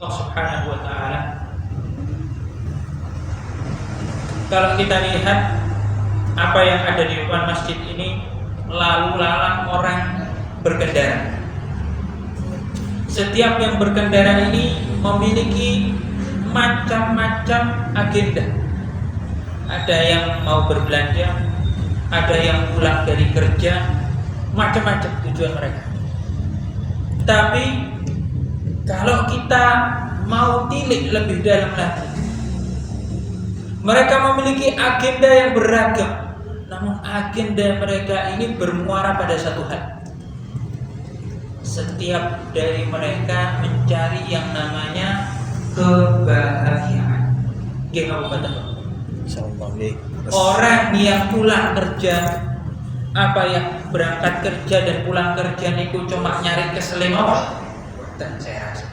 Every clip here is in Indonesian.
Allah Subhanahu wa taala. Kalau kita lihat apa yang ada di depan masjid ini, lalu lalang orang berkendara. Setiap yang berkendara ini memiliki macam-macam agenda. Ada yang mau berbelanja, ada yang pulang dari kerja, macam-macam tujuan mereka. Tapi kalau kita mau tilik lebih dalam lagi, mereka memiliki agenda yang beragam, namun agenda mereka ini bermuara pada satu hal. Setiap dari mereka mencari yang namanya kebahagiaan. Orang yang pulang kerja, apa yang berangkat kerja dan pulang kerja niku cuma nyari keselimawat, dan saya rasa,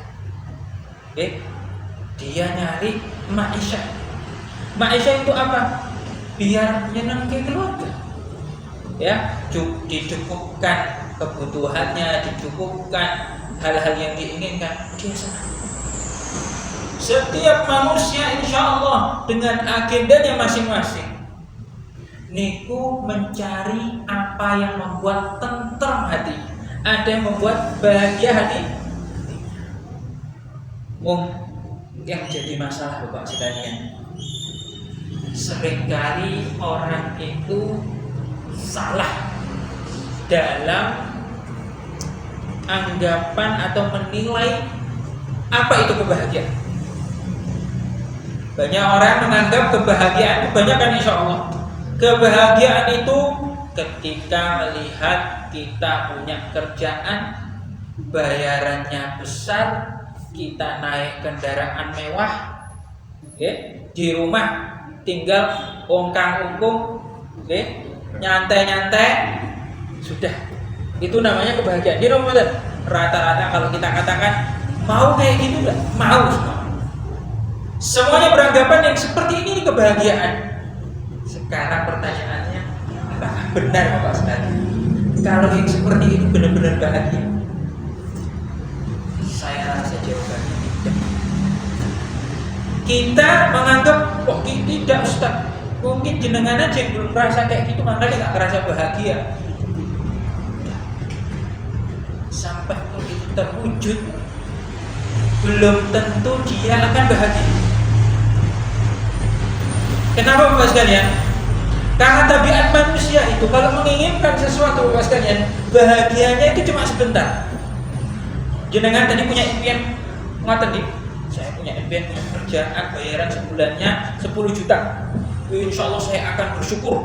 dia nyari maisha. Maisha itu apa? Biar nyenengin keluarga, ya, dicukupkan kebutuhannya, dicukupkan hal-hal yang diinginkan, dia senang. Setiap manusia insya Allah dengan agendanya masing-masing, niku mencari apa yang membuat tentrem hati, ada yang membuat bahagia hati. Yang jadi masalah Bapak sekalian, seringkali orang itu salah dalam anggapan atau menilai apa itu kebahagiaan. Banyak orang menganggap kebahagiaan kebanyakan insya Allah. Kebahagiaan itu ketika melihat kita punya kerjaan, bayarannya besar, kita naik kendaraan mewah, di rumah tinggal ongkang-ungkung, nyantai-nyantai, sudah. Itu namanya kebahagiaan. Di Ramadan rata-rata kalau kita katakan mau kayak gitu enggak? Mau semua. Semuanya beranggapan yang seperti ini kebahagiaan. Sekarang pertanyaannya, apakah benar Bapak sekalian? Kalau yang seperti itu benar-benar bahagia? Saya rasa jawabannya tidak. Kita menganggap kok tidak Ustaz. Mungkin jenengan aja yang belum merasa kayak gitu, makanya nggak merasa bahagia. Sampai itu terwujud, belum tentu dia akan bahagia. Kenapa Bapak sekalian? Karena tabiat manusia itu kalau menginginkan sesuatu Bapak sekalian, bahagianya itu cuma sebentar. Jenengan tadi punya impian, ngoten nih, saya punya impian, punya kerjaan, bayaran sebulannya 10 juta. Insya Allah saya akan bersyukur.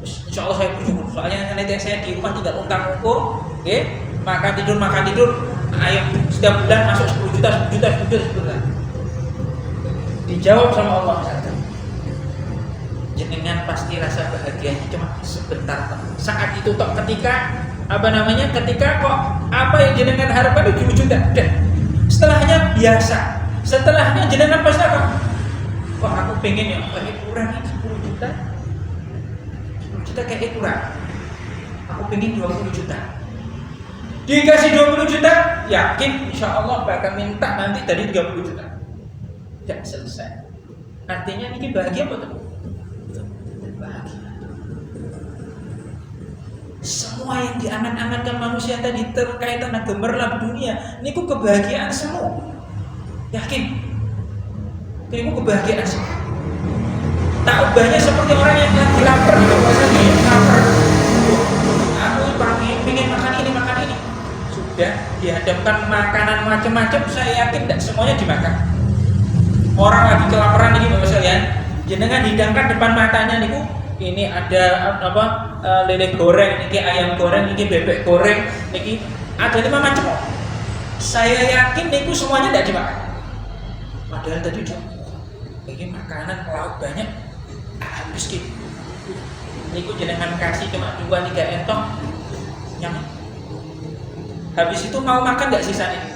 Insya Allah saya bersyukur. Soalnya nanti saya di rumah tinggal ungkang-ungkung, makan tidur. Ayo setiap bulan masuk 10 juta. Dijawab sama Allah misalkan, jenengan pasti rasa bahagianya cuma sebentar. Saat itu toh ketika ketika kok apa yang jenengan harapkan itu diwujudkan. Dan setelahnya biasa. Setelahnya jenengan pasti kok aku pengen ya kayak kurang 10 juta. 10 juta kayak kurang. Aku pengen 20 juta. Dikasih 20 juta, yakin insya Allah bakal minta nanti tadi 30 juta. Tidak selesai. Artinya ini bahagia apa tuh? Bahagia. Semua yang diangan-angankan manusia tadi terkait dengan gemerlap dunia, ini kebahagiaan semua. Yakin? Ini kebahagiaan semua. Tak ubahnya seperti orang yang lagi lapar, lapar. Aku pengen makan ini. Sudah dihadapkan makanan macam-macam, saya yakin tidak semuanya dimakan. Orang lagi kelaparan ini Bapak sekalian, jenengan hidangkan depan matanya niku, ini ada lele goreng, ini ayam goreng, ini bebek goreng, ini ada 5 macam. Saya yakin niku semuanya tidak dimakan. Padahal tadi ini makanan lauk banyak, habis gitu. Niku jenengan kasih cuma 2-3 entong, nyaman. Habis itu mau makan nggak sisanya?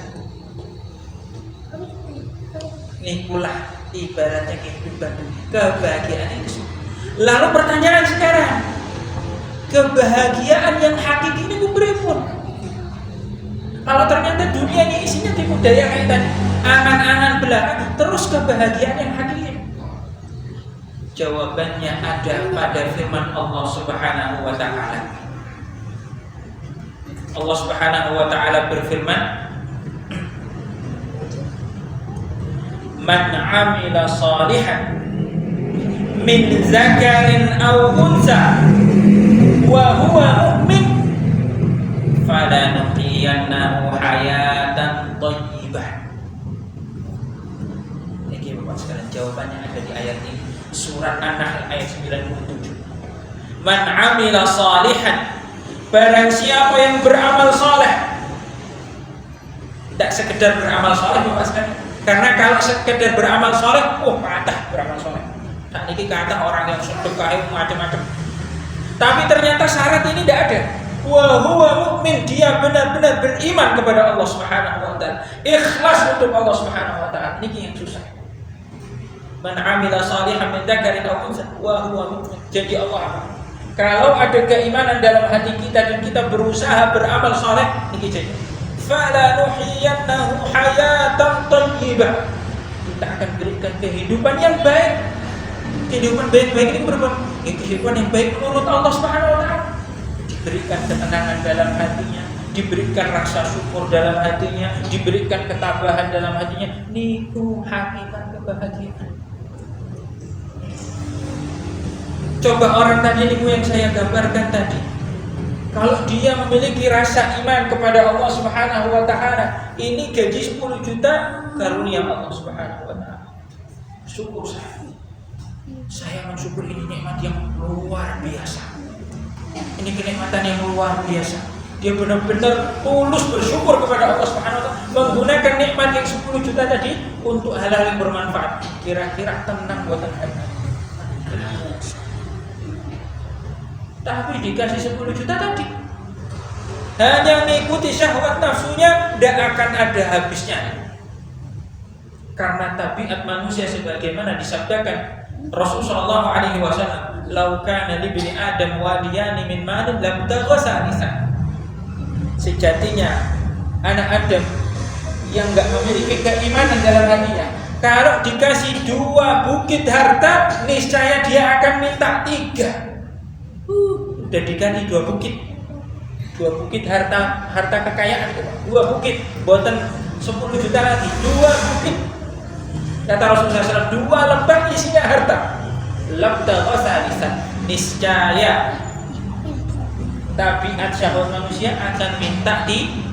Nih pula ibaratnya kehidupan kebahagiaan itu. Lalu pertanyaan sekarang, kebahagiaan yang hakiki ini beripun? Kalau ternyata dunia ini isinya tipu daya kayak tadi, berusaha, terus kebahagiaan yang hakiki? Jawabannya ada pada firman Allah Subhanahu wa taala. Allah Subhanahu wa taala berfirman, "Man 'amila shalihan min zakarin aw unsa wa huwa mu'min falanuhyiyannahu hayatan thayyibah." Ini Bapak sekalian, jawabannya ada di ayat ini, surat An-Nahl ayat 97. Man 'amila shalihan, barang siapa yang beramal saleh. Tidak sekedar beramal saleh Bapak sekalian, karena kalau sekedar beramal saleh, kata beramal saleh. Saat ini kata orang yang sedekah macam-macam. Tapi ternyata syarat ini tidak ada. Wa huwa mu'min, dia benar-benar beriman kepada Allah Subhanahu wa taala. Ikhlas untuk Allah Subhanahu wa taala. Ini yang susah. Man 'amila shalihan min dzakarin aw unsa wa huwa mu'min. Jadi Allah, kalau ada keimanan dalam hati kita dan kita berusaha beramal saleh, ini jadi. Fala nuhyiyannahu hayatan thayyibah. Kita akan berikan kehidupan yang baik. Kehidupan baik-baik ini berupa kehidupan yang baik menurut Allah Subhanahu wa taala. Diberikan ketenangan dalam hatinya, diberikan rasa syukur dalam hatinya, diberikan ketabahan dalam hatinya. Niku hakikat kebahagiaan. Coba orang tadi niku yang saya gambarkan tadi, kalau dia memiliki rasa iman kepada Allah Subhanahu wa taala, ini gaji 10 juta karunia Allah Subhanahu wa taala. Syukur saya mensyukuri ini nikmat yang luar biasa. Ini kenikmatan yang luar biasa. Dia benar-benar tulus bersyukur kepada Allah Subhanahu wa taala, menggunakan nikmat yang 10 juta tadi untuk hal-hal yang bermanfaat. Kira-kira tenang buatan hati. Tapi dikasih 10 juta tadi, hanya mengikuti syahwat nafsunya, tidak akan ada habisnya. Karena tabiat manusia sebagaimana disabdakan Rasulullah SAW, "Lau kana li bani Adam wadiyani min malin lam taghasa nisan." Sejatinya anak Adam yang enggak memiliki keimanan dalam hatinya, kalau dikasih 2 bukit harta, niscaya dia akan minta 3. Udah diganti 2 bukit. 2 bukit harta kekayaan, 2 bukit, buatan 10 juta lagi, 2 bukit. Kata Rasulullah SAW, 2 lembar isinya harta. Labda qasalisan, niscaya tabiat syahwat manusia akan minta di.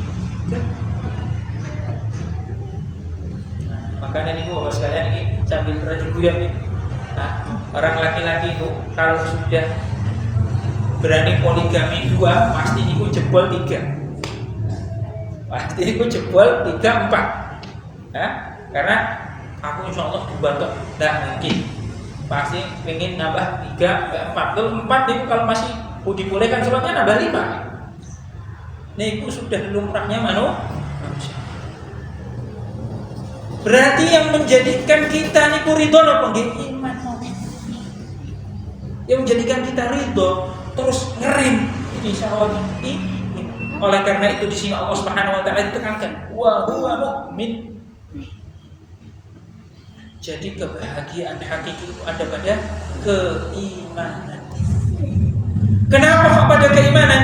Makanya ini Bapak sekalian, ini sambil rajin guyam ini. Orang laki-laki itu kalau sudah berani poligami 2, pasti niku jebol 3. Pasti niku jebol 3, 4. Karena aku insya Allah dibantu, tidak mungkin. Pasti pengen nambah 3, 4. Kalau 4 niku kalau masih dibolehkan sholatnya nambah 5. Niku sudah lumrahnya manusia. Berarti yang menjadikan kita niku ridho apa nggih? Iman. Yang menjadikan kita ridho terus ngerim ini syahwat ini. Oleh karena itu di sini Allah Subhanahu wa taala ditekankan wa huwa mu'min. Jadi kebahagiaan hakiki itu ada pada keimanan. Kenapa kok pada keimanan?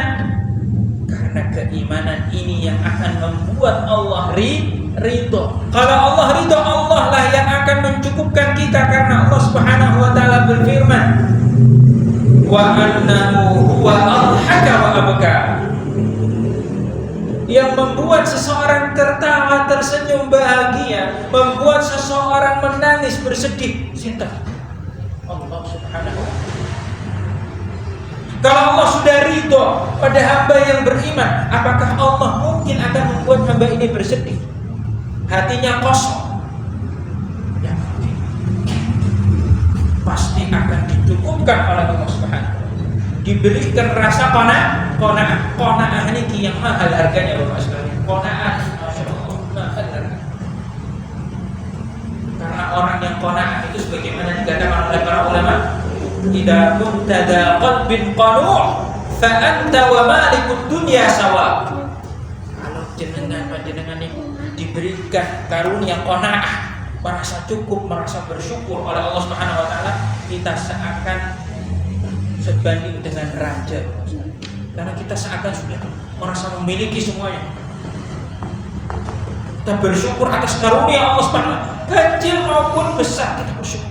Karena keimanan ini yang akan membuat Allah ridho. Kalau Allah ridho, Allah lah yang akan mencukupkan kita, karena Allah Subhanahu wa taala berfirman, wa annahu huwa adhaka wa abka. Yang membuat seseorang tertawa, tersenyum bahagia, membuat seseorang menangis bersedih, sinta Allah Subhanahu wa taala. Kalau Allah sudah ridho pada hamba yang beriman, apakah Allah mungkin akan membuat hamba ini bersedih, hatinya kosong? Ya, pasti akan dicukupkan oleh Allah Subhanahu wa taala, diberikan rasa qanaah ini yang mahal harganya Bapak sekalian. Qanaah, Masya Allah, mahal harganya. Karena orang yang qanaah itu sebagaimana dikatakan oleh para ulama, idza kunta dza qalbin qanu' fa anta wa malikud dunya sawa. Kalau jenengan itu diberikan karunia qanaah, merasa cukup, merasa bersyukur oleh Allah Subhanahu wa taala, kita seakan sebanding dengan raja. Karena kita seakan sudah merasa memiliki semuanya. Kita bersyukur atas karunia Allah Subhanahu wa taala, kecil maupun besar kita bersyukur.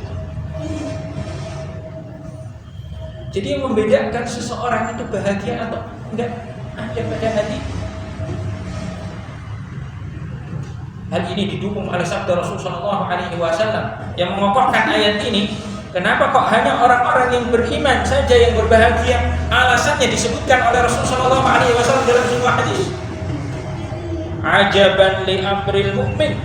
Jadi yang membedakan seseorang itu bahagia atau enggak ada pada hati. Hal ini didukung oleh sabda Rasulullah SAW yang mengokohkan ayat ini. Kenapa kok hanya orang-orang yang beriman saja yang berbahagia? Alasannya disebutkan oleh Rasulullah SAW dalam sebuah hadis. Ajaban li amril mu'min.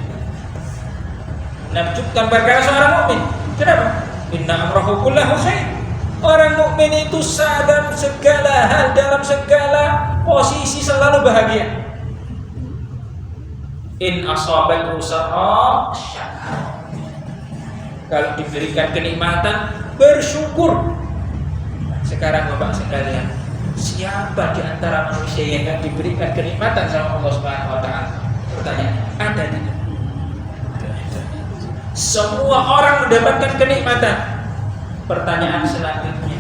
Menakjubkan perkara seorang mukmin. Kenapa? Inna amrahu kullahu khair. Orang mukmin itu dalam segala hal, dalam segala posisi selalu bahagia. In asabathu sarra syakar. Kalau diberikan kenikmatan, bersyukur. Sekarang Bapak sekalian, siapa di antara manusia yang enggak diberikan kenikmatan sama Allah Subhanahu wa taala? Pertanyaan, ada tidak? Semua orang mendapatkan kenikmatan. Pertanyaan selanjutnya,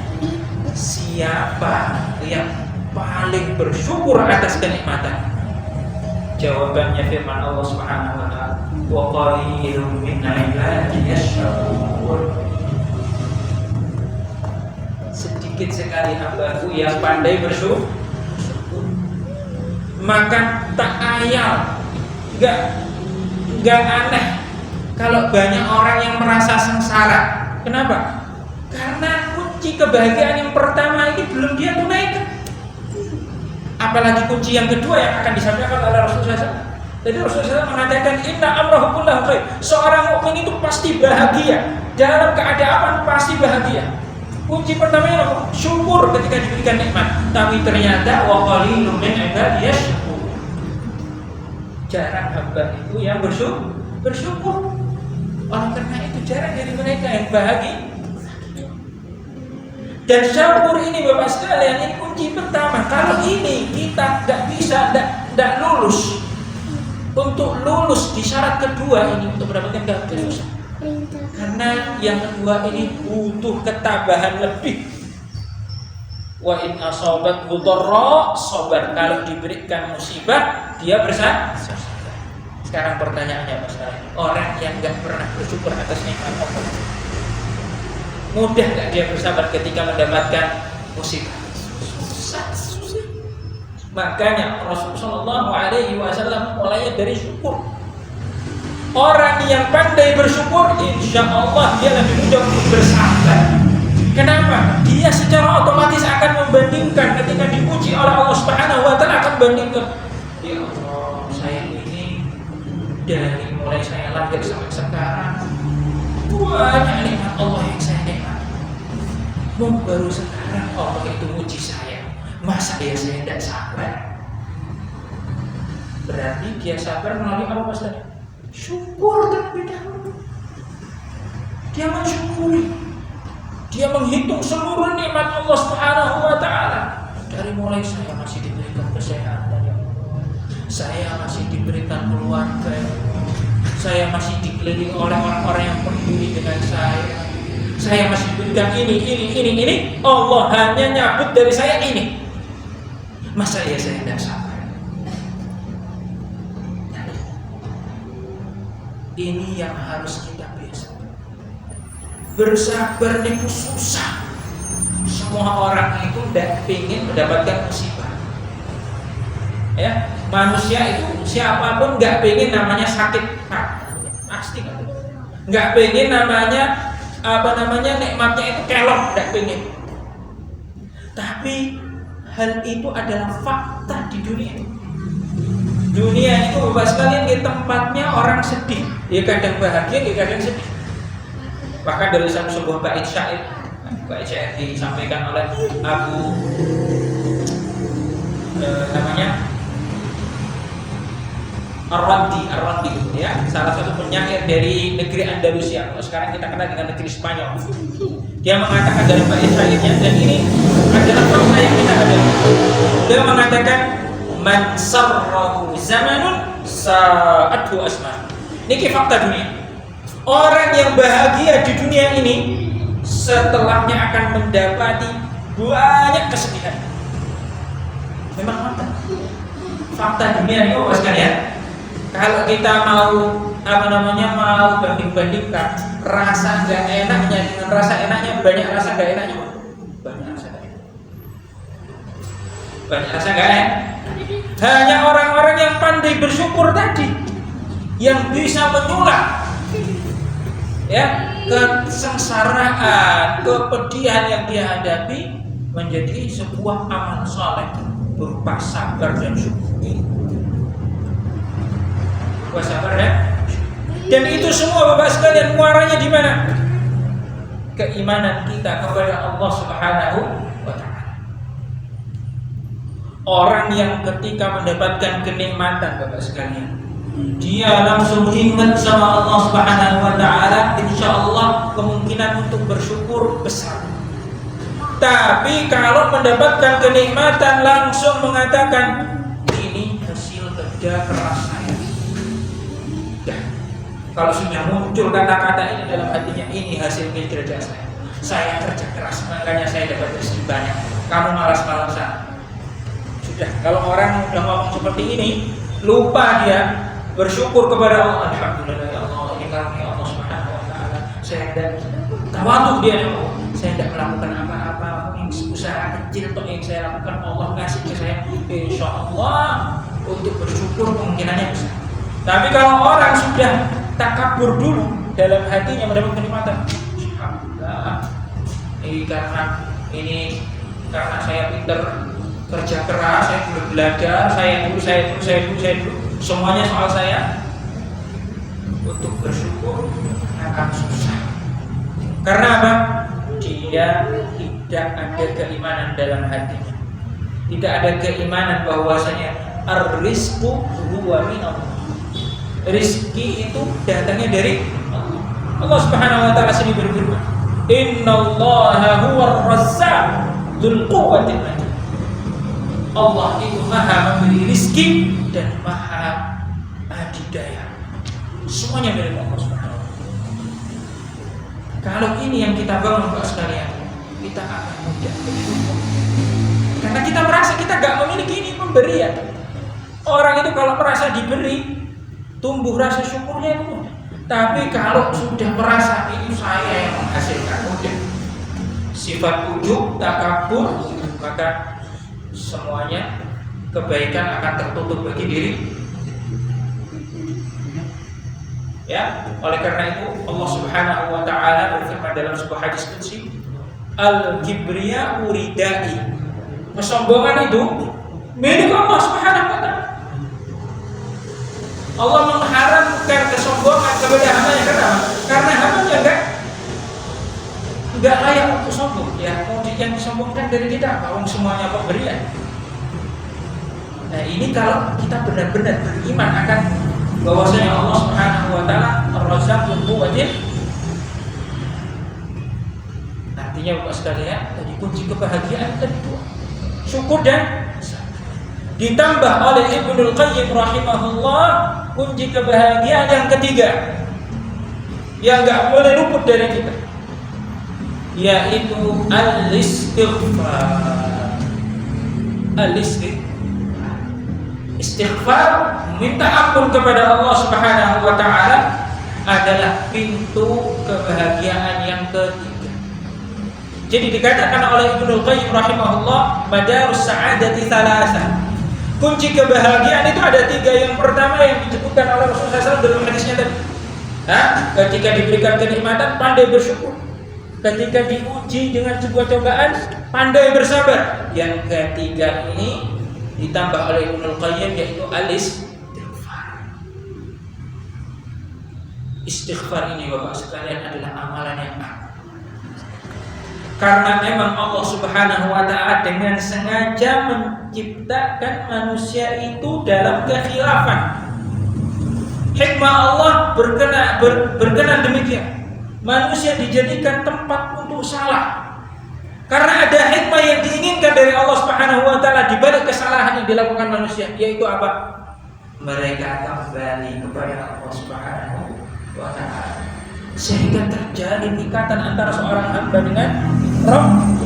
siapa yang paling bersyukur atas kenikmatan? Jawabannya firman Allah Subhanahu wa taala, wa qalilun min ibadiy yashkur. Sedikit sekali hambaku yang pandai bersyukur. Maka tak ayal, enggak aneh kalau banyak orang yang merasa sengsara. Kenapa? Karena kunci kebahagiaan yang pertama ini belum dia tunaikan. Apalagi kunci yang kedua yang akan disampaikan oleh Rasulullah SAW. Jadi Rasulullah SAW mengatakan inna amrahu kullahu khair. Seorang mukmin itu pasti bahagia. Dalam keadaan pasti bahagia. Kunci pertamanya apa? Syukur ketika diberikan nikmat. Tapi ternyata wa qalilun min ibadiy yashkur. Jarang hamba itu yang bersyukur. Oleh karena itu jarang dari mereka yang bahagia. Dan syukur ini Bapak sekalian, ini kunci pertama. Kalau ini kita tidak lulus. Untuk lulus di syarat kedua ini, untuk mendapatkan kebahagiaan susah. Karena yang kedua ini butuh ketabahan lebih. Wa in asabathu dharra sabar. Kalau diberikan musibah, dia bersabar. Sekarang pertanyaannya Pak sekalian, orang yang enggak pernah bersyukur atas nikmat Allah, mudah nggak dia bersabar ketika mendapatkan musibah? Susah. Makanya Rasulullah SAW mulai dari syukur. Orang yang pandai bersyukur, insya Allah dia lebih mudah untuk bersabar. Kenapa? Dia secara otomatis akan membandingkan ketika dipuji oleh Allah Subhanahu wa taala, akan bandingkan. Ya Allah, saya ini dari mulai saya lahir sampai sekarang banyak nikmat Allah yang saya nikmati. Baru sekarang Allah itu muji saya. Masa ya saya tidak sabar? Berarti dia sabar melalui apa Mas tadi? Syukur terlebih dahulu. Dia mensyukuri. Dia menghitung seluruh nikmat Allah Subhanahu wa taala. Dari mulai saya masih diberikan kesehatan, ya Allah. Saya masih diberikan keluarga, ya Allah. Saya masih dikelilingi oleh orang-orang yang peduli dengan saya. Saya masih diberikan ini. Allah hanya nyabut dari saya ini. Masa ya saya tidak sabar? Ini yang harus kita biasa. Bersabar itu susah. Semua orang itu tidak ingin mendapatkan musibah. Ya, manusia itu siapapun nggak pengen namanya sakit, pasti nggak pengen namanya nikmatnya itu kelop, nggak pengen. Tapi hal itu adalah fakta di dunia. Dunia itu Bapak sekalian di tempatnya orang sedih, dia kadang bahagia, dia kadang sedih. Bahkan dari sebuah bait syair disampaikan oleh Abu Ar-Randi ya, salah satu penyair dari negeri Andalusia. Sekarang kita kenal dengan negeri Spanyol. Dia mengatakan dalam bait syairnya, dan ini adalah fakta yang kita hadapi. Dia mengatakan man sarrahu zamanun sa'athu asma. Ini fakta dunia. Orang yang bahagia di dunia ini setelahnya akan mendapati banyak kesedihan. Memang fakta dunia ini sekalian. Kalau kita mau mau banding-bandingkan rasa nggak enaknya dengan rasa enaknya, banyak rasa nggak enaknya, banyak rasa nggak enak. Hanya orang-orang yang pandai bersyukur tadi yang bisa menyulap kesengsaraan, kepedihan yang dia hadapi menjadi sebuah amal saleh berupa sabar dan syukur. Berupa sabar dan itu semua Bapak sekalian muaranya di mana? Keimanan kita kepada Allah Subhanahu wa taala. Orang yang ketika mendapatkan kenikmatan Bapak sekalian, dia langsung ingat sama Allah Subhanahu wa taala, insyaallah kemungkinan untuk bersyukur besar. Tapi kalau mendapatkan kenikmatan langsung mengatakan ini hasil kerja keras saya. Kalau sudah muncul kata-kata ini dalam hatinya, ini hasil kerja saya. Saya kerja keras, makanya saya dapat rezeki banyak. Kamu malas-malasan. Sudah, kalau orang sudah ngomong seperti ini, lupa dia bersyukur kepada Allah. Alhamdulillah ya Allah, ini karunia Allah Subhanahu wa taala. Saya tidak tawadhu dia, saya tidak melakukan apa-apa, usaha kecil toh yang saya lakukan Allah kasih ke saya. Insyaallah untuk bersyukur kemungkinannya besar. Tapi kalau orang sudah takabur dulu dalam hatinya mendapat kenikmatan, alhamdulillah ini karena saya pintar kerja keras, saya dulu belajar, saya dulu semuanya soal saya. Untuk bersyukur akan susah. Karena apa? Dia tidak ada keimanan dalam hatinya. Tidak ada keimanan bahwasanya ar-rizqu huwa minallah. Rizki itu datangnya dari Allah. Allah Subhanahu wa taala sendiri berfirman, "Innallaha huwar razzaq dzul quwwatil matin." Allah itu maha memberi rizki dan maha adidaya. Semuanya milik Allah Subhanahu wa taala. Kalau ini yang kita bangun Pak sekalian, kita akan mudah bersyukur. Karena kita merasa kita gak memiliki ini pemberian. Orang itu kalau merasa diberi, tumbuh rasa syukurnya itu mudah. Tapi kalau sudah merasa ini saya yang menghasilkan, mudah sifat ujub, takabur, maka semuanya kebaikan akan tertutup bagi diri. Ya, oleh karena itu Allah Subhanahu wa taala berfirman dalam sebuah hadis qudsi, al-kibriya uridai. Kesombongan itu milik Allah Subhanahu wa taala. Allah mengharamkan kesombongan kepada hambanya. Kenapa? Karena hambanya enggak layak untuk sombong. Ya, mau yang disombongkan dari kita, kalau semuanya pemberian. Nah, ini kalau kita benar-benar beriman akan bahwasanya Allah Subhanahu wa taala Ar-Razzaqul Quwwatil. Artinya Bapak sekalian, tadi kunci kebahagiaan tadi itu syukur dan ditambah oleh Ibnul Qayyim rahimahullah kunci kebahagiaan yang ketiga yang enggak boleh luput dari kita, yaitu al-istighfar. Istighfar, minta ampun kepada Allah Subhanahu wa taala adalah pintu kebahagiaan yang ketiga. Jadi dikatakan oleh Ibnul Qayyim rahimahullah, madarus sa'adati thalatha. Kunci kebahagiaan itu ada tiga. Yang pertama yang disebutkan oleh Rasulullah SAW dalam hadisnya tadi. Ketika diberikan kenikmatan, pandai bersyukur. Ketika diuji dengan sebuah cobaan, pandai bersabar. Yang ketiga ini ditambah oleh Ibnul Qayyim, yaitu al-istighfar. Istighfar ini Bapak sekalian adalah amalan yang agung. Karena memang Allah Subhanahu wa taala dengan sengaja menciptakan manusia itu dalam kekhilafan. Hikmah Allah berkenan demikian. Manusia dijadikan tempat untuk salah. Karena ada hikmah yang diinginkan dari Allah Subhanahu wa taala di balik kesalahan yang dilakukan manusia, yaitu apa? Mereka kembali kepada Allah Subhanahu wa taala. sehingga terjalin ikatan antara seorang hamba dengan Rabb,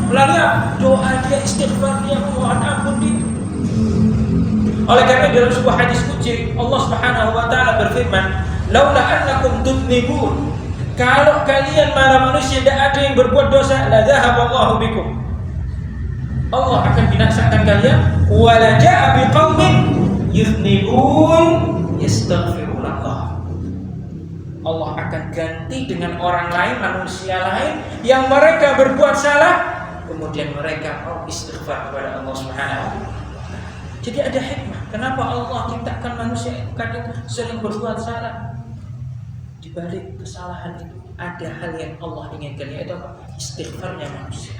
melalui doa dia, istighfar dia, mohon ampun dia. Oleh karena dalam sebuah hadis qudsi Allah Subhanahu wa taala berfirman, "Laula annakum tudnibun." Kalau kalian para manusia tidak ada yang berbuat dosa, la zahaballahu bikum. Allah akan binasakan kalian, wa la ja'a biqaumin yudnibun yastaghfirullah. Allah akan ganti dengan orang lain, manusia lain yang mereka berbuat salah, kemudian mereka mau istighfar kepada Allah Subhanahu wa taala. Jadi ada hikmah. Kenapa Allah ciptakan manusia kadang sering berbuat salah? Di balik kesalahan itu ada hal yang Allah inginkan, yaitu istighfarnya manusia.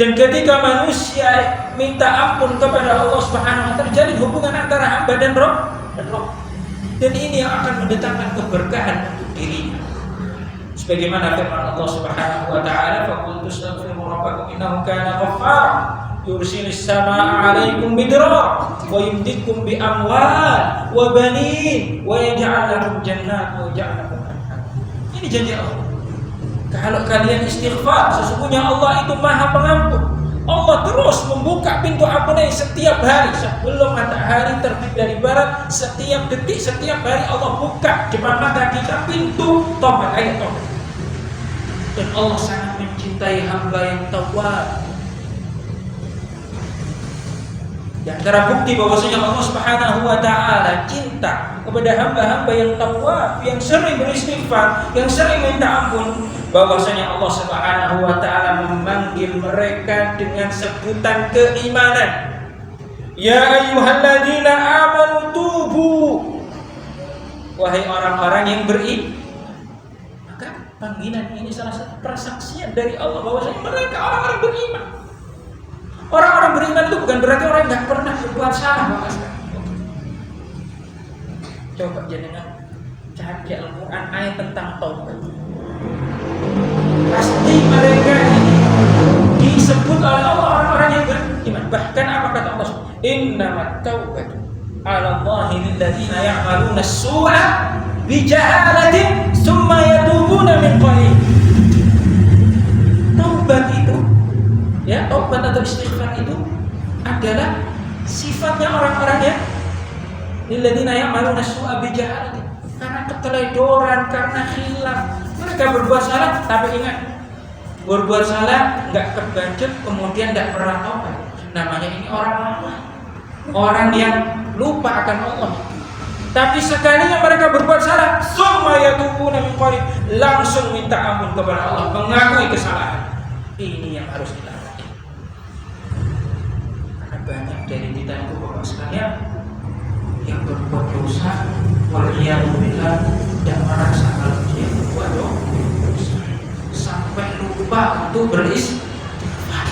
Dan ketika manusia minta ampun kepada Allah Subhanahu wa taala, terjadi hubungan antara hamba dan Rabb. Dan ini yang akan mendatangkan keberkahan untuk dirinya. Sebagaimana firman Allah Subhanahu wa taala, "Faqultu astaghfiru rabbakum innahu kana ghaffara." Yursilis samaa 'alaikum midrar wa yumditkum bi amwal wa banin wa yaj'al lakum jannat wa yaj'al lakum anhar. Ini janji Allah. Kalau kalian istighfar, sesungguhnya Allah itu Maha Pengampun. Allah terus membuka pintu ampunan setiap hari sebelum matahari terbit dari barat. Setiap detik, setiap hari Allah buka depan mata kita pintu taubat, ayat taubat. Dan Allah sangat mencintai hamba yang tawwab. Di antara bukti bahwasanya Allah Subhanahu wa taala cinta kepada hamba-hamba yang tawwab, yang sering beristighfar, yang sering minta ampun, bahwasanya Allah Subhanahu wa taala memanggil mereka dengan sebutan keimanan. Ya ayyuhalladzina amanu tubu. Wahai orang-orang yang beriman. Maka panggilan ini salah satu persaksian dari Allah bahwasanya mereka orang-orang beriman. Orang-orang beriman itu bukan berarti orang yang tidak pernah berbuat salah. Coba jangan cari Al-Quran ayat tentang taubat. Pasti mereka ini disebut oleh Allah orang-orang yang beriman. Bahkan apa kata Allah? Innamat taubatu 'ala Allahi lil ladzina ya'maluna as-su'a bi jahalatin tsumma yatubuna min qarib. Taubat itu, ya, taubat atau istighfar itu adalah sifatnya orang-orang yang lilladzina ya'maluna as-su'a bi jahalatin, karena keteledoran, karena khilaf mereka berbuat salah. Tapi ingat, berbuat salah enggak kebancut kemudian enggak pernah taubat, namanya ini orang lama, orang yang lupa akan Allah. Tapi sekalinya mereka berbuat salah, summa yatubuna min qarib, langsung minta ampun kepada Allah, mengakui kesalahan. Ini yang harus kita lakukan. Karena banyak dari kita itu Bapak sekalian yang berbuat dosa, waliyadzubillah, dan merasa kalau dia berbuat dosa sampai lupa untuk beristighfar.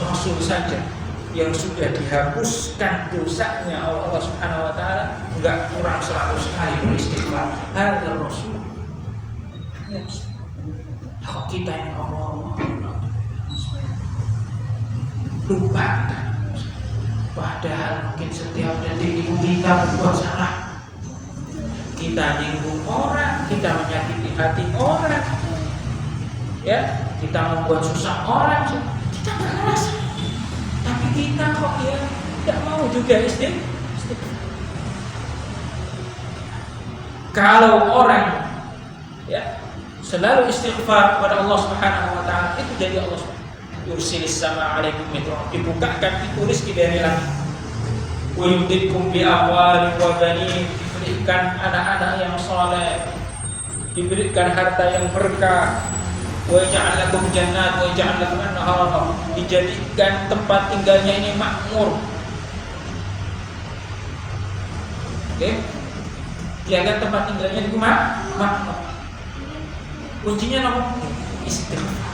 Rasul saja yang sudah dihapuskan dosanya oleh Allah Subhanahu wa taala enggak kurang 100 kali beristighfar. Hadza Rasul. Kalau kita ini Allah lupa kita. Padahal mungkin setiap detik kita berbuat salah. Kita nyinggung orang, kita menyakiti hati orang, ya, kita membuat susah orang, kita nggak ngerasa. Tapi kita kok ya tidak mau juga istighfar. Kalau orang ya selalu istighfar kepada Allah Subhanahu wa taala, itu jadi Allah Yursilis sama 'alaikum midrar, dibukakan itu rezeki dari langit. Wa yumditkum bi amwalin wa banin, diberikan anak-anak yang saleh, diberikan harta yang berkah. Wa ja'al lakum jannat wa ja'al lakum anhar, dijadikan tempat tinggalnya ini makmur. Oke? Diakan tempat tinggalnya itu makmur. Kuncinya apa? Istighfar.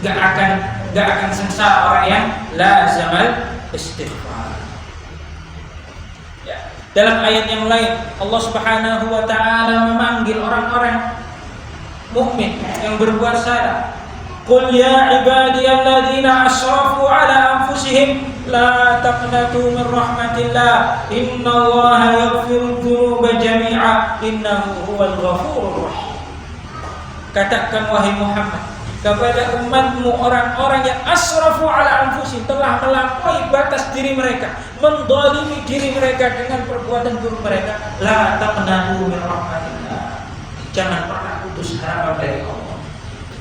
Gak akan sengsara orang yang lazamal istighfar. Ya. Dalam ayat yang lain Allah Subhanahu wa taala memanggil orang-orang mukmin yang berbuat salah. Qul ya ibadiyalladzina asrafu ala anfusihim la taqnatu min rahmatillah, innallaha yaghfiru dzunuba jami'a, innahu huwal ghafurur rahim. Katakan wahai Muhammad kepada umatmu, orang-orang yang asrafu ala anfusihim, telah melampaui batas diri mereka, mendolimi diri mereka dengan perbuatan buruk mereka, la taqnatu min rahmatillah, jangan pernah putus harapan dari Allah.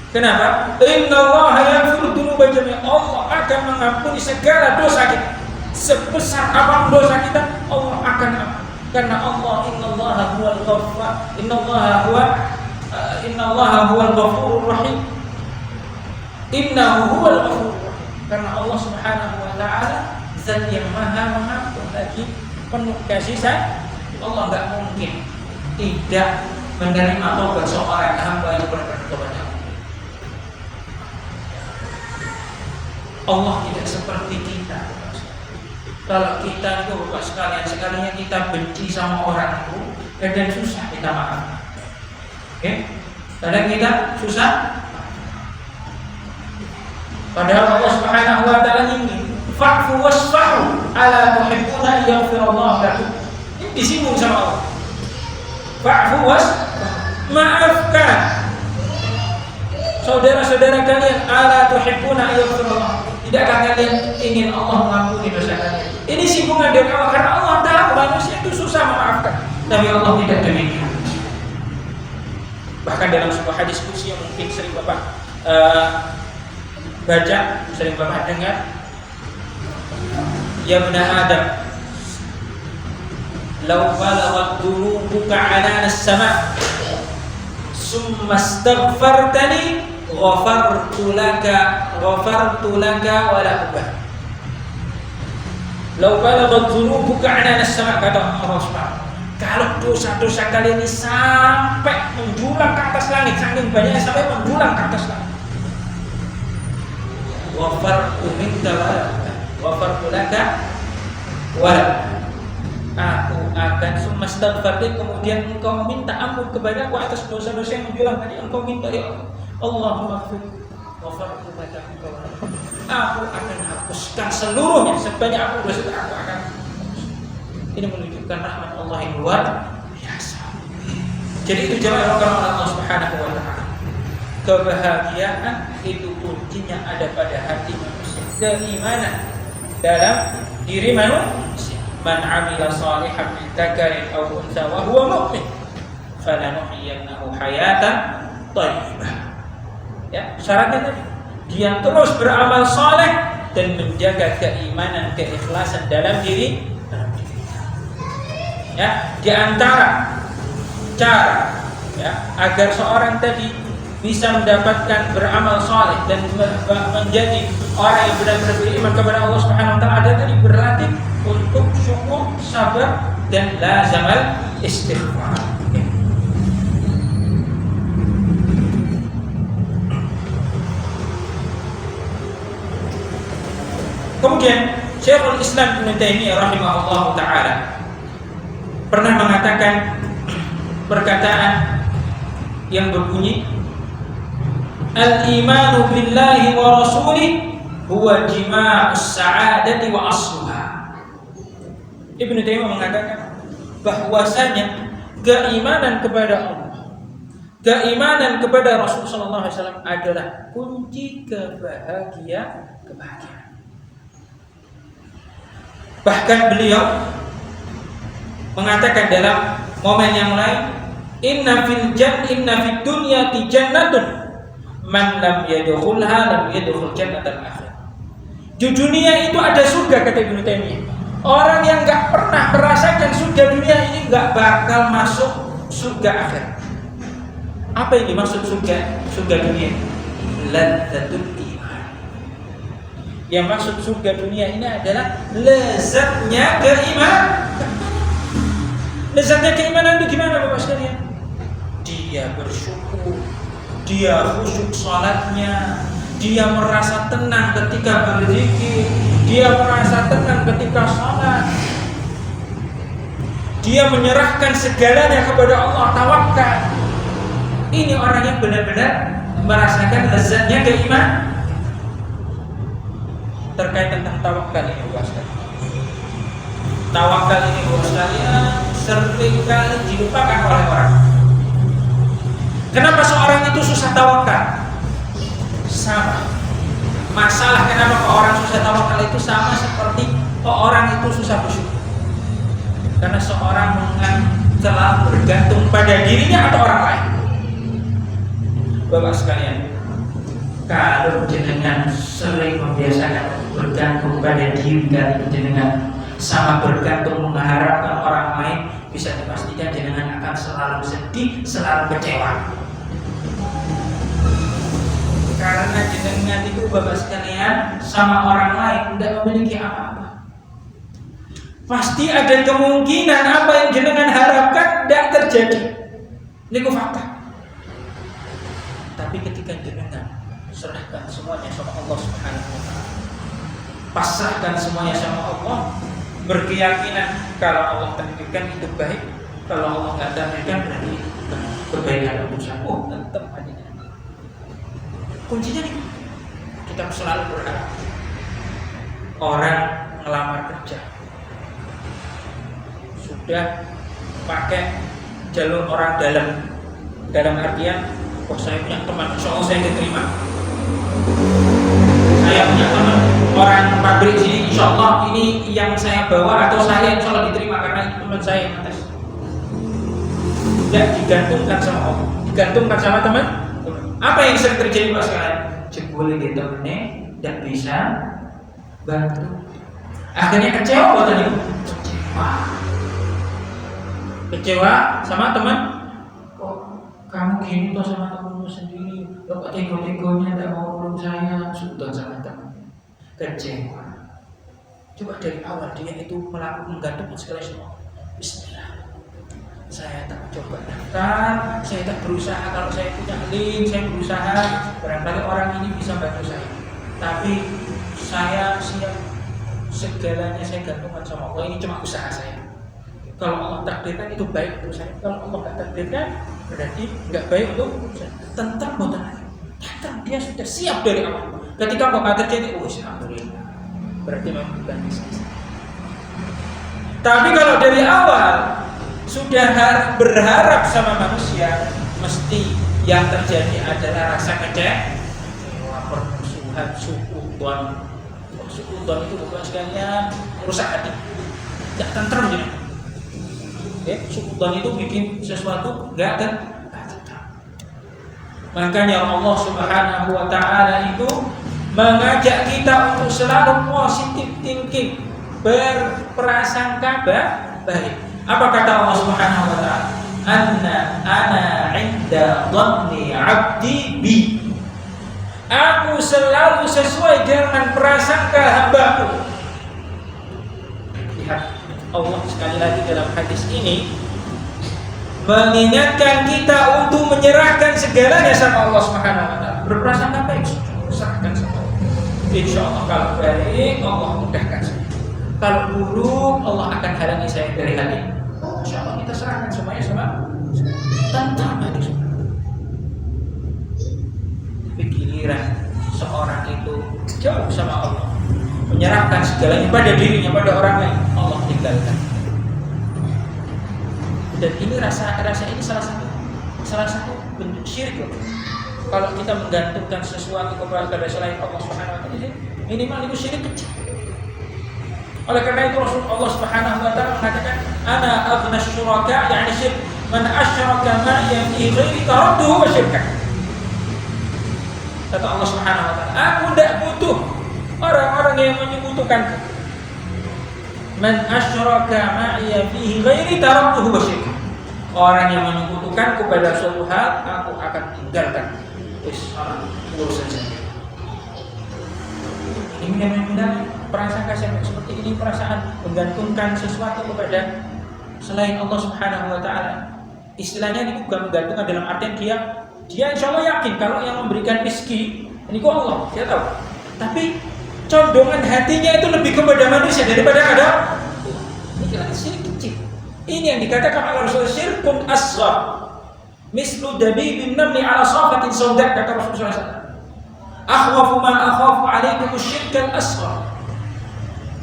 Kenapa? Innallaha yaghfiru dzunuba jami'a, Allah akan mengampuni segala dosa kita. Sebesar apapun dosa kita, Allah akan ampuni. Karena Allah, innallaha huwal ghaffar, innallaha huwal ghafurur rahim. Innahu huwal ghafurur rahim. Karena Allah Subhanahu wa taala zat yang Maha Mengampun lagi penuh kasih sayang. Allah enggak mungkin tidak menerima taubat seorang hamba yang bertobat kepada Allah. Tidak seperti kita. Kalau kita itu Bapak sekalian, sekalinya kita benci sama orang itu, kadang susah kita maafkan. Kadang kita susah. Padahal Allah Subhanahu wa taala ingin fa'fu wasfahu ala tuhibbuna yaghfirallahu lakum. Ini disinggung sama Allah. Fa'fu maafkan saudara-saudara kalian, ala tuhibbuna yaghfirallahu. Tidakkah kalian ingin Allah mengampuni dosa kalian? Ini singgungan dari Allah, karena Allah tahu manusia itu susah memaafkan. Tapi Allah tidak demikian. Bahkan dalam sebuah hadis qudsi yang mungkin sering Bapak baca, sering Bapak dengar, ya bani Adam, law balaghat dhunubuka 'anana as-sama' summa astaghfartani ghafartu laka wa la ubah. Law balaghat dhunubuka 'anana as-sama', kata Allah Subhanahu, kalau dosa-dosa kalian ini sampai menjulang ke atas langit, saking banyaknya sampai menjulang ke atas langit, ghafartu laka wa la, aku akan sumastaghfarti, kemudian engkau meminta ampun kepadaku atas dosa-dosa yang menjulang tadi, engkau minta ya Allah, Allahumma ighfir, ghafartu laka wa la, aku akan hapuskan seluruhnya, sebanyak aku dosa aku akan hapus. Ini menunjukkan rahmat Allah yang luar biasa. Jadi itu jamaah Allah Subhanahu wa taala. Kebahagiaan itu kuncinya ada pada hati manusia, keimanan dalam diri manusia. Man 'amila shalihan min dzakarin aw untha wa huwa mu'min falanuhyiyannahu hayatan thayyibah. Ya, syaratnya tadi dia terus beramal saleh dan menjaga keimanan, keikhlasan dalam diri. Ya, di antara cara ya agar seorang tadi bisa mendapatkan beramal saleh dan menjadi orang yang benar-benar beriman kepada Allah Subhanahu wa taala, ada tadi berlatih untuk syukur, sabar, dan lazamal istighfar. Kemudian Syekhul Islam Ibnu Taimiyah rahimahullahu taala pernah mengatakan perkataan yang berbunyi, al-imanu billahi wa rasulih huwa jima'us sa'adati wa asluha. Ibnu Taimiyah mengatakan bahwasanya keimanan kepada Allah, keimanan kepada Rasulullah SAW adalah kunci kebahagiaan. Bahkan beliau mengatakan dalam momen yang lain, inna fid dunyati jannatun man lam yadkhulha lam yadkhul jannatal akhirah. Di dunia itu ada surga, kata Ibnu Taimiyah. Orang yang enggak pernah merasakan surga dunia ini enggak bakal masuk surga akhirat. Apa yang dimaksud surga dunia? Ladzatul iman. Yang maksud surga dunia ini adalah lezatnya keimanan. Lezatnya keimanan itu gimana Bapak sekalian? Dia bersyukur, dia khusyuk salatnya, dia merasa tenang ketika berzikir, dia merasa tenang ketika salat, dia menyerahkan segalanya kepada Allah, tawakal. Ini orang yang benar-benar merasakan lezatnya keimanan. terkait tentang tawakal ini bos sekalian. Tawakal ini bos sekalian seringkali dilupakan oleh orang. Kenapa seorang itu susah tawakal? Sama. Masalah kenapa orang susah tawakal itu sama seperti orang itu susah bersyukur. Karena seorang selalu bergantung pada dirinya atau orang lain. Bapak sekalian, kalau jenengan sering membiasakan bergantung pada diri kali jenengan sama bergantung mengharapkan orang lain, bisa dipastikan jenengan akan selalu sedih, selalu kecewa. Karena jenengan itu bapak sekalian sama orang lain tidak memiliki apa-apa. Pasti ada kemungkinan apa yang jenengan harapkan tidak terjadi. Ini fakta. Tapi ketika jenengan serahkan semuanya sama Allah Subhanahu wa taala, pasrahkan semuanya sama Allah, berkeyakinan kalau Allah takdirkan itu baik, kalau Allah nggak takdirkan berarti kebaikan urusan. Tetap aja. Kuncinya nih, kita selalu berharap. Orang ngelamar kerja sudah pakai jalur orang dalam artian, saya punya teman, insya Allah saya diterima. Saya punya teman orang pabrik sini, insya Allah ini yang saya bawa atau saya insya Allah diterima karena itu teman saya yang atas. Tidak digantungkan sama Allah, digantungkan sama teman. Apa yang sering terjadi Pak sekarang? Jebule di temennya tidak bisa bantu. Akhirnya kecewa tadi. Kecewa sama teman. Kok kamu gini toh sama temanmu sendiri? Kok tega-teganya tidak mau nolong saya? Sudah sama teman. Kecewa. Coba dari awal dia itu menggantungkan segala semua. Bismillah. Saya tak coba daftar, saya tak berusaha. Kalau saya punya link, saya berusaha. Barangkali orang ini bisa bantu saya. Tapi saya siap segalanya saya gantungkan sama Allah. Ini cuma usaha saya. Kalau Allah takdirkan itu baik untuk saya. Kalau Allah tak takdirkan berarti nggak baik untuk saya. Tentang boten. Tentang dia sudah siap dari awal. Ketika apa terjadi, alhamdulillah. Berarti memang bukan bisnis. Tapi kalau dari awal sudah berharap sama manusia, mesti yang terjadi adalah rasa kecewa, permusuhan, suudzon. Suudzon itu bukan sekalian rusak hati, tidak tentrem jadi. Suudzon itu bikin sesuatu nggak tentrem. Makanya Allah Subhanahu wa taala itu mengajak kita untuk selalu positive thinking, berprasangka baik. Apa kata Allah Subhanahu wa taala? Ana 'inda dhanni 'abdi bi. Aku selalu sesuai dengan prasangka hamba-Ku. Lihat, Allah sekali lagi dalam hadis ini mengingatkan kita untuk menyerahkan segalanya sama Allah Subhanahu wa taala. Berprasangka baik, serahkan sama Allah. Insyaallah kalau baik Allah mudahkan. Kalau buruk Allah akan halangi saya dari hati. Insya Allah kita serahkan semuanya sama tentang itu. Pikiran seorang itu jauh sama Allah, menyerahkan segalanya pada dirinya, pada orang lain, Allah tinggalkan. Dan ini rasa ini salah satu bentuk syirik. Kalau kita menggantungkan sesuatu kepada selain Allah Subhanahu wa taala, minimal itu syirik kecil. Oleh karena itu Allah Subhanahu wa taala mengatakan ana aghna syuraka, yakni syirk man asyraka ma'a fi ghairi taradduhu wa syirkah. Kata Allah Subhanahu wa taala, aku tidak butuh orang-orang yang menyekutukanku. Man asyraka ma'a fi ghairi taradduhu wa syirkah. Orang yang menyekutukanku pada suatu hal, aku akan tinggalkan. Urusan saya. Ini benar-benar perasaan seperti ini, perasaan menggantungkan sesuatu kepada selain Allah Subhanahu wa taala. Istilahnya ini bukan menggantungkan dalam artian dia insya Allah yakin kalau yang memberikan rezeki ini kok Allah, dia tahu. Tapi condongan hatinya itu lebih kepada manusia daripada ada. Ini kira syirik kecil. Ini yang dikatakan oleh Rasul syirkun asghar. Mislu dabibin namli ala safatin sauda, kata Rasulullah SAW. Akhwafu ma akhafu alaikum syirkal asghar.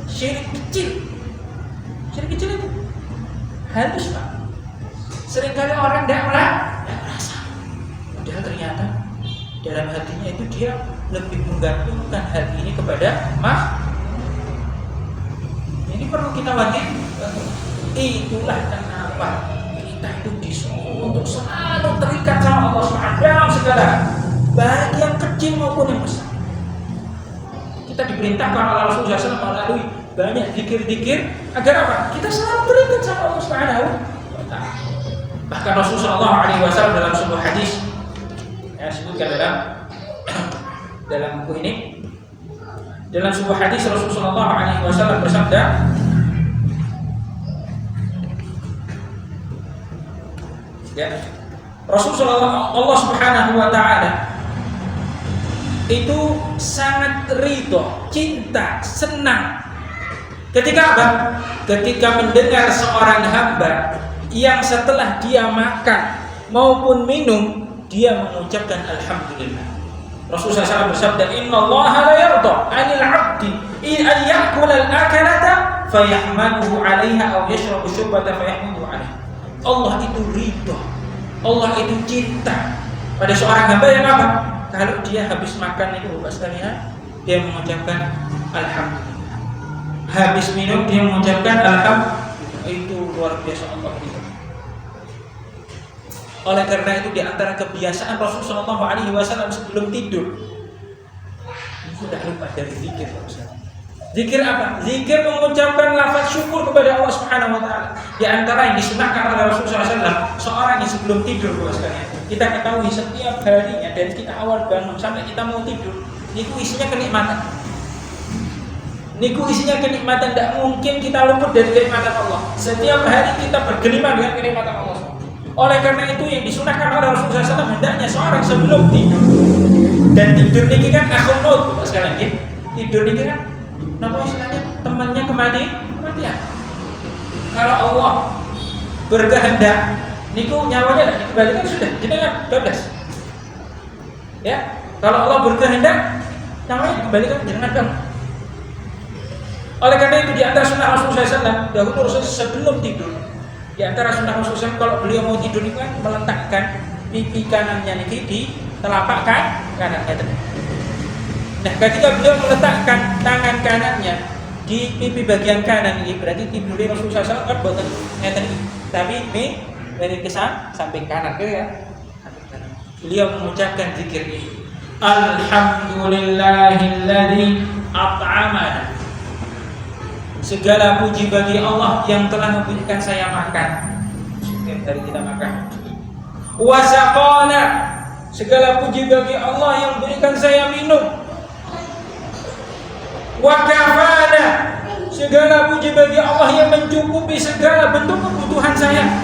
Syirik kecil. Syirik kecil itu halus, Pak. Seringkali orang tidak merasa. Padahal ternyata dalam hatinya itu dia lebih menggantungkan hati ini kepada Ini perlu kita wajib. Itulah kenapa kita itu disuruh untuk selalu terikat sama Allah SWT dalam segala, baik yang kecil maupun yang besar. Kita diperintahkan oleh Rasulullah SAW melalui banyak zikir-zikir agar apa? Kita selalu terikat sama Allah SWT. Bahkan Rasulullah SAW dalam sebuah hadis, sebutkan dalam buku ini, dalam sebuah hadis Rasulullah SAW bersabda, Rasulullah Allah Subhanahu wa taala itu sangat ridho, cinta, senang ketika apa? Ketika mendengar seorang hamba yang setelah dia makan maupun minum dia mengucapkan alhamdulillah. Rasulullah SAW bersabda, innallaha la yarda 'anil 'abdi an ya'kula al-akalata fayahmaduhu 'alaiha aw yashrabu syurbata fayahmaduhu 'alaiha. Allah itu ridho, Allah itu cinta pada seorang hamba yang apa? Kalau dia habis makan itu Bapak sekalian, dia mengucapkan alhamdulillah. Habis minum dia mengucapkan alhamdulillah. Itu luar biasa Allah itu. Oleh karena itu di antara kebiasaan Rasulullah SAW sebelum tidur, sudah lupa dari zikir. Zikir apa? Zikir mengucapkan lafaz syukur kepada Allah Subhanahu wa taala. Di antara yang disunahkan oleh Rasulullah SAW, seorang yang sebelum tidur, sekalian, kita ketahui setiap harinya dari kita awal bangun sampai kita mau tidur, niku isinya kenikmatan. Niku isinya kenikmatan, tidak mungkin kita luput dari kenikmatan Allah. Setiap hari kita bergelimang dengan kenikmatan Allah. Oleh karena itu yang disunahkan oleh Rasulullah SAW, hendaknya seorang sebelum tidur, dan tidur niki kan akhul maut, sekalian ya. Tidur niki kan nama istilahnya temannya kematian. Kalau Allah berkehendak, niku nyawanya dikembalikan sudah, jenengan bebas. Ya, kalau Allah berkehendak, nyawanya dikembalikan jenengan bebas. Oleh karena itu di antara sunnah Rasulullah SAW, dahulu Rasulullah sebelum tidur, di antara sunnah Rasulullah SAW, kalau beliau mau tidur itu kan meletakkan pipi kanannya niki di telapak kanannya. Nah, ketika beliau meletakkan tangan kanannya di pipi bagian kanan ini, berarti tidurnya Rasulullah SAW kan bukan ngeten iki, tapi ini dari kesan samping kanan ya. Beliau mengucapkan zikir ini. Alhamdulillahilladzi at'amana. Segala puji bagi Allah yang telah memberikan saya makan. Setiap hari kita makan. Wa saqana. Segala puji bagi Allah yang memberikan saya minum. Wa kafana. Segala puji bagi Allah yang mencukupi segala bentuk kebutuhan saya.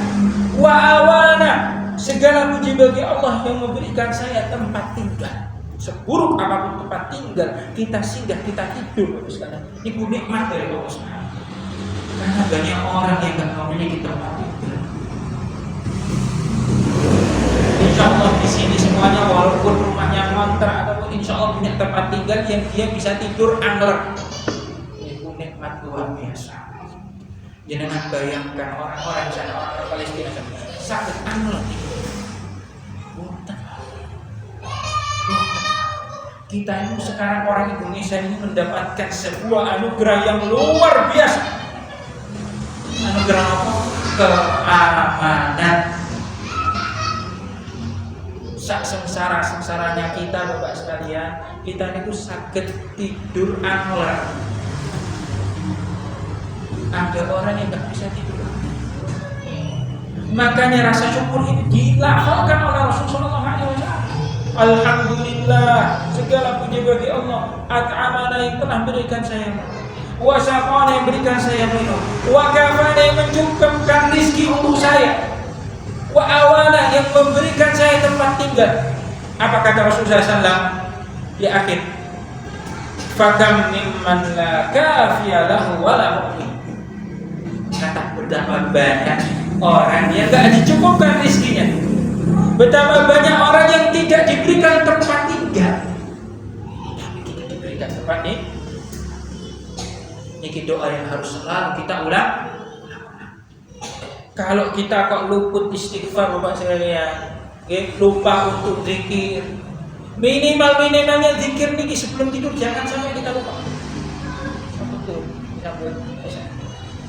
Wa awana. Segala puji bagi Allah yang memberikan saya tempat tinggal. Seburuk apapun tempat tinggal, kita singgah, kita tidur. Ini nikmat dari Allah SWT. Karena banyak orang yang tidak memiliki tempat tinggal. Insya Allah di sini semuanya, walaupun rumahnya ngontrak ataupun insya Allah punya tempat tinggal yang dia bisa tidur angler. Ini nikmat luar biasa. Jangan bayangkan orang-orang sana, orang Palestina sakit angler. Kita ini sekarang orang Indonesia ini mendapatkan sebuah anugerah yang luar biasa. Anugerah apa? Keamanan. Sengsara-sengsaranya kita Bapak sekalian, kita itu sakit tidur angler. Ada orang yang tidak bisa tidur. Makanya rasa syukur ini dilafalkan oleh Rasulullah SAW. Alhamdulillah, segala puji bagi Allah. At'amana yang telah berikan saya makan, wa saqana yang berikan saya minum, wa kafana yang mencukupkan rizki untuk saya, wa awana yang memberikan saya tempat tinggal. Apa kata Rasulullah SAW di akhir? Fakam mimman la kafiya lahu wa la mu'min. Kata betapa banyak orang yang tidak dicukupkan rizkinya, betapa banyak orang yang tidak diberikan tempat tinggal. Pak nih. Ini doa yang harus selalu kita ulang. Kalau kita kok luput istighfar Bapak sekalian, lupa untuk zikir. Minimalnya zikir niki sebelum tidur jangan sampai kita lupa.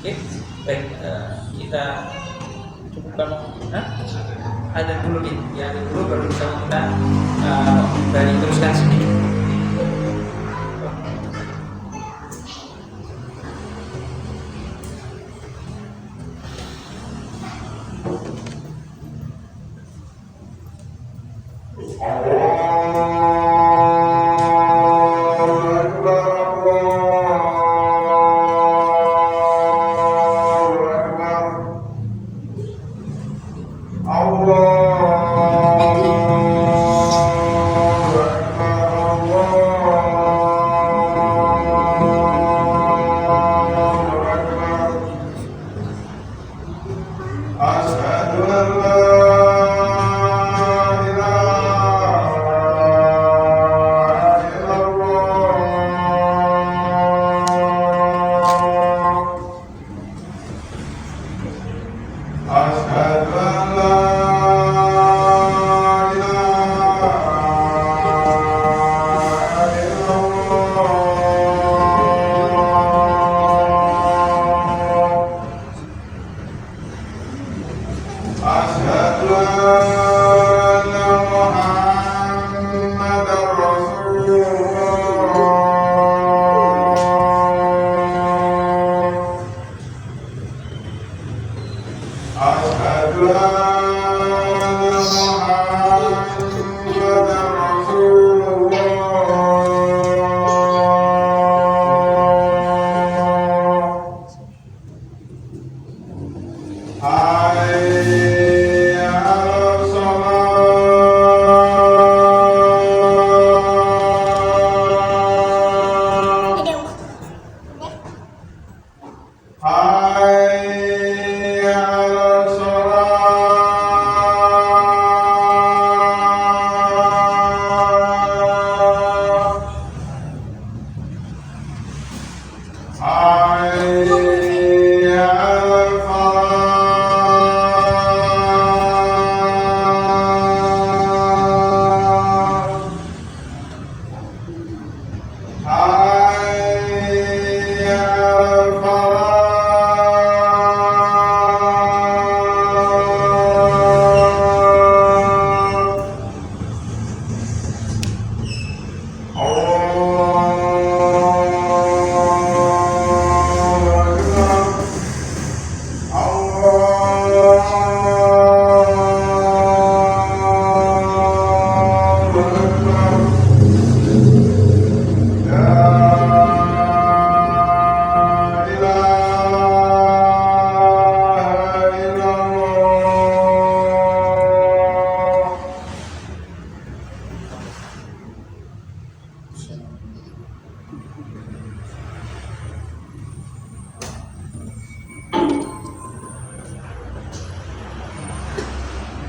Oke, baik, kita cukupkan ada dulu nih, ya dulu baru bisa kita kembali teruskan sedikit.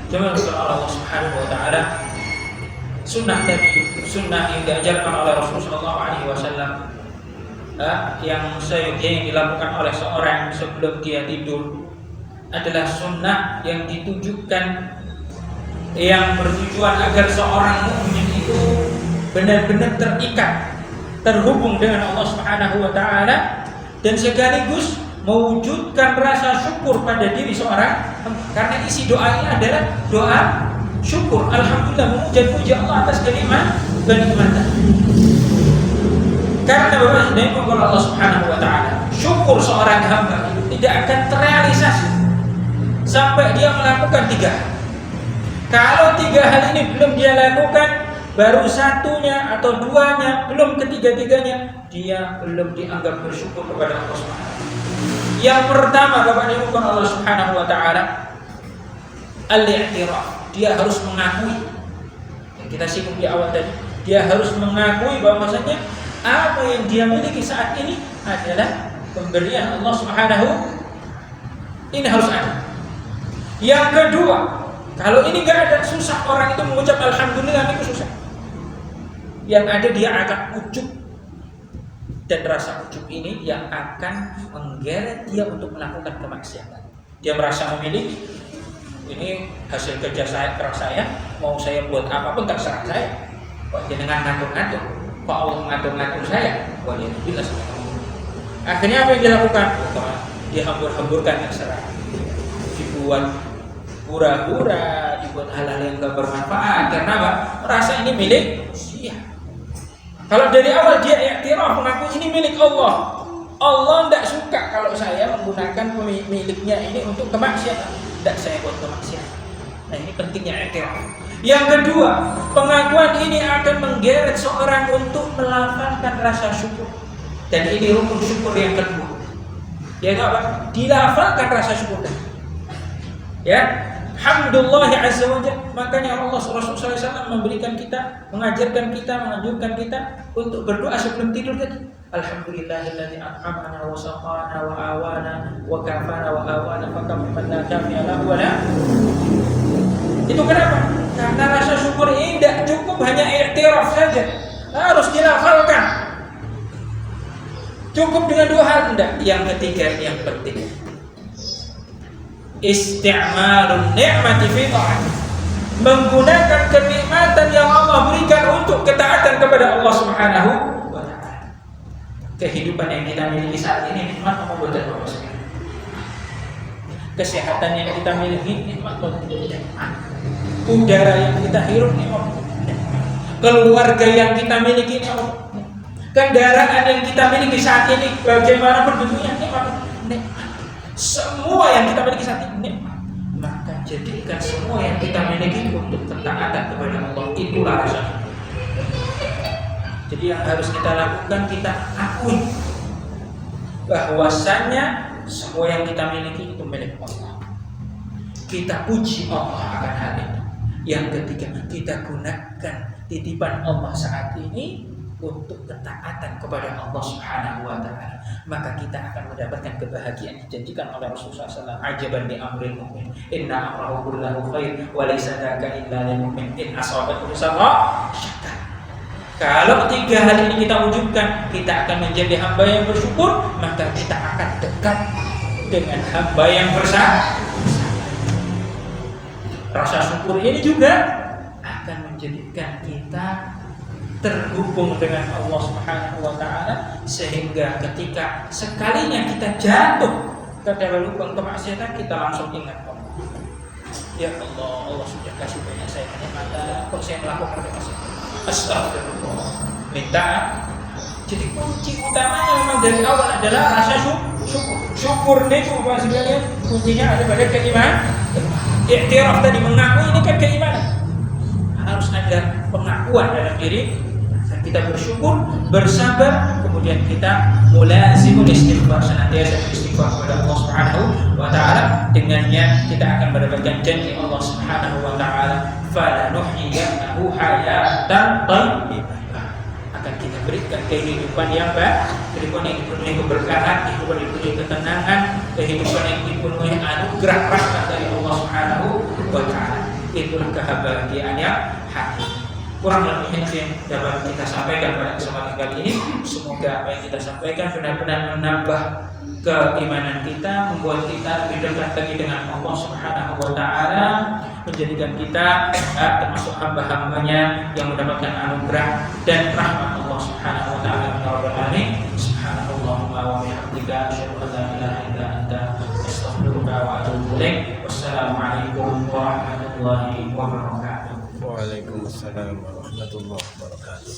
Jangan lupa Allah Subhanahu wa taala sunnah yang diajarkan oleh Rasulullah SAW yang seyogyanya dilakukan oleh seorang sebelum dia tidur adalah sunnah yang ditujukan yang bertujuan agar seorang mukmin itu benar-benar terikat terhubung dengan Allah Subhanahu wa taala dan sekaligus mewujudkan rasa syukur pada diri seorang, karena isi doa ini adalah doa syukur. Alhamdulillah, memuji Allah atas kenikmatan. Karena Bapak dan Ibu Allah Subhanahu wa taala, syukur seorang hamba tidak akan terrealisasi sampai dia melakukan 3 hal. Kalau 3 hal ini belum dia lakukan, baru satunya atau 2-nya, belum ketiga-tiganya, dia belum dianggap bersyukur kepada Allah Subhanahu wa taala. Yang pertama Bapak Ibu Allah Subhanahu wa taala, al-i'tiraf. Dia harus mengakui. Yang kita singgung di awal tadi, dia harus mengakui bahwasanya apa yang dia miliki saat ini adalah pemberian Allah Subhanahu. Ini harus ada. Yang kedua, kalau ini enggak ada, susah orang itu mengucap alhamdulillah, itu susah. Yang ada dia akan ujub, Dan rasa ujub ini yang akan menggeret dia untuk melakukan kemaksiatan. Dia merasa memiliki, ini hasil kerja saya, keras saya, mau saya buat apapun terserah saya. Kok jenengan ngatur-ngatur, kok Allah ngatur-ngatur saya? Wah, dia bilas. Akhirnya apa yang dilakukan? Dia hambur-hamburkan terserah. Dibuat pura-pura, dibuat hal-hal yang gak bermanfaat. Karena apa? Merasa ini milik dia. Kalau dari awal dia iktiraf mengaku ini milik Allah. Allah tidak suka kalau saya menggunakan miliknya ini untuk kemaksiatan. Tidak, saya buat kemaksiatan. Nah, ini pentingnya iktiraf. Yang kedua, pengakuan ini akan menggeret seorang untuk melafalkan rasa syukur. Dan ini rukun syukur yang kedua. Yaitu apa? Dilafalkan rasa syukur. Ya, Alhamdulillah azza wa jalla. Makanya Allah Rasulullah SAW memberikan kita, mengajarkan kita, menganjurkan kita untuk berdoa sebelum tidur tadi. Alhamdulillahilladzi an'amana wa saqana wa awana wa kafana wa awana fa kam man la kafiya lahu wa la. Itu kenapa? Karena rasa syukur ini tidak cukup hanya iktiraf saja, harus dilafalkan. Cukup dengan dua hal enggak? Yang ketiga yang penting, isti'malun ni'mati fi ta'at, menggunakan kenikmatan yang Allah berikan untuk ketaatan kepada Allah Subhanahu wa ta'ala. Kehidupan yang kita miliki saat ini nikmat apa buat Allah sekalian? Kesehatan yang kita miliki nikmat buat kita. Udara yang kita hirup nikmat. Keluarga yang kita miliki nikmat. Kendaraan yang kita miliki saat ini bagaimanapun bentuknya nikmat. Semua yang kita miliki saat ini nikmat. Maka jadikan semua yang kita miliki untuk ketaatan kepada Allah. Itulah rasa. Jadi yang harus kita lakukan, kita akui bahwasannya semua yang kita miliki itu milik Allah. Kita puji Allah akan hal itu. Yang ketiga, kita gunakan titipan Allah saat ini untuk ketaatan kepada Allah Subhanahu wa ta'ala. Maka kita akan mendapatkan kebahagiaan dijanjikan oleh Rasulullah SAW. Ajaban li amril mu'min, inna amrahu kullahu khair wa laysa dzaka illa lil mu'min in asabathu syarrun syakar. Kalau tiga hal ini kita wujudkan, kita akan menjadi hamba yang bersyukur, maka kita akan dekat dengan hamba yang bersabar. Rasa syukur ini juga akan menjadikan kita terhubung dengan Allah Subhanahu wa ta'ala, sehingga ketika sekalinya kita jatuh ke dalam lubang kemaksiatan, kita langsung ingat Allah. Ya Allah, Allah sudah kasih banyak saya kenikmatan, kok saya melakukan kemaksiatan. Astagfirullah. Minta. Jadi kunci utamanya memang dari awal adalah rasa syukur. Syukur itu Bapak sekalian, kuncinya ada pada keimanan. Iktiraf tadi, mengaku ini kan keimanan. Harus ada pengakuan dalam diri. Kita bersyukur, bersabar, kemudian kita mulazimul istighfar, senantiasa beristighfar kepada Allah Subhanahu wa ta'ala. Dengannya kita akan mendapatkan janji Allah Subhanahu wa ta'ala, falanuhyiyannahu hayatan thayyibah. Akan kita berikan kehidupan yang baik, kehidupan yang dipenuhi keberkahan, kehidupan yang dipenuhi ketenangan, kehidupan yang dipenuhi anugerah rahmat dari Allah Subhanahu wa ta'ala. Itulah kebahagiaan yang hakiki. Kurang lebih yang dapat kita sampaikan pada kesempatan kali ini. Semoga apa yang kita sampaikan benar-benar menambah keimanan kita, membuat kita lebih dekat lagi dengan Allah Subhanahu wa ta'ala, menjadikan kita termasuk hamba-hambanya yang mendapatkan anugerah dan rahmat Allah Subhanahu wa ta'ala. Subhanallahumma wa bihamdika, asyhadu an la ilaha illa anta, astaghfiruka wa atubu ilaik. Wassalamualaikum warahmatullahi wabarakatuh. Waalaikumsalam warahmatullahi wabarakatuh.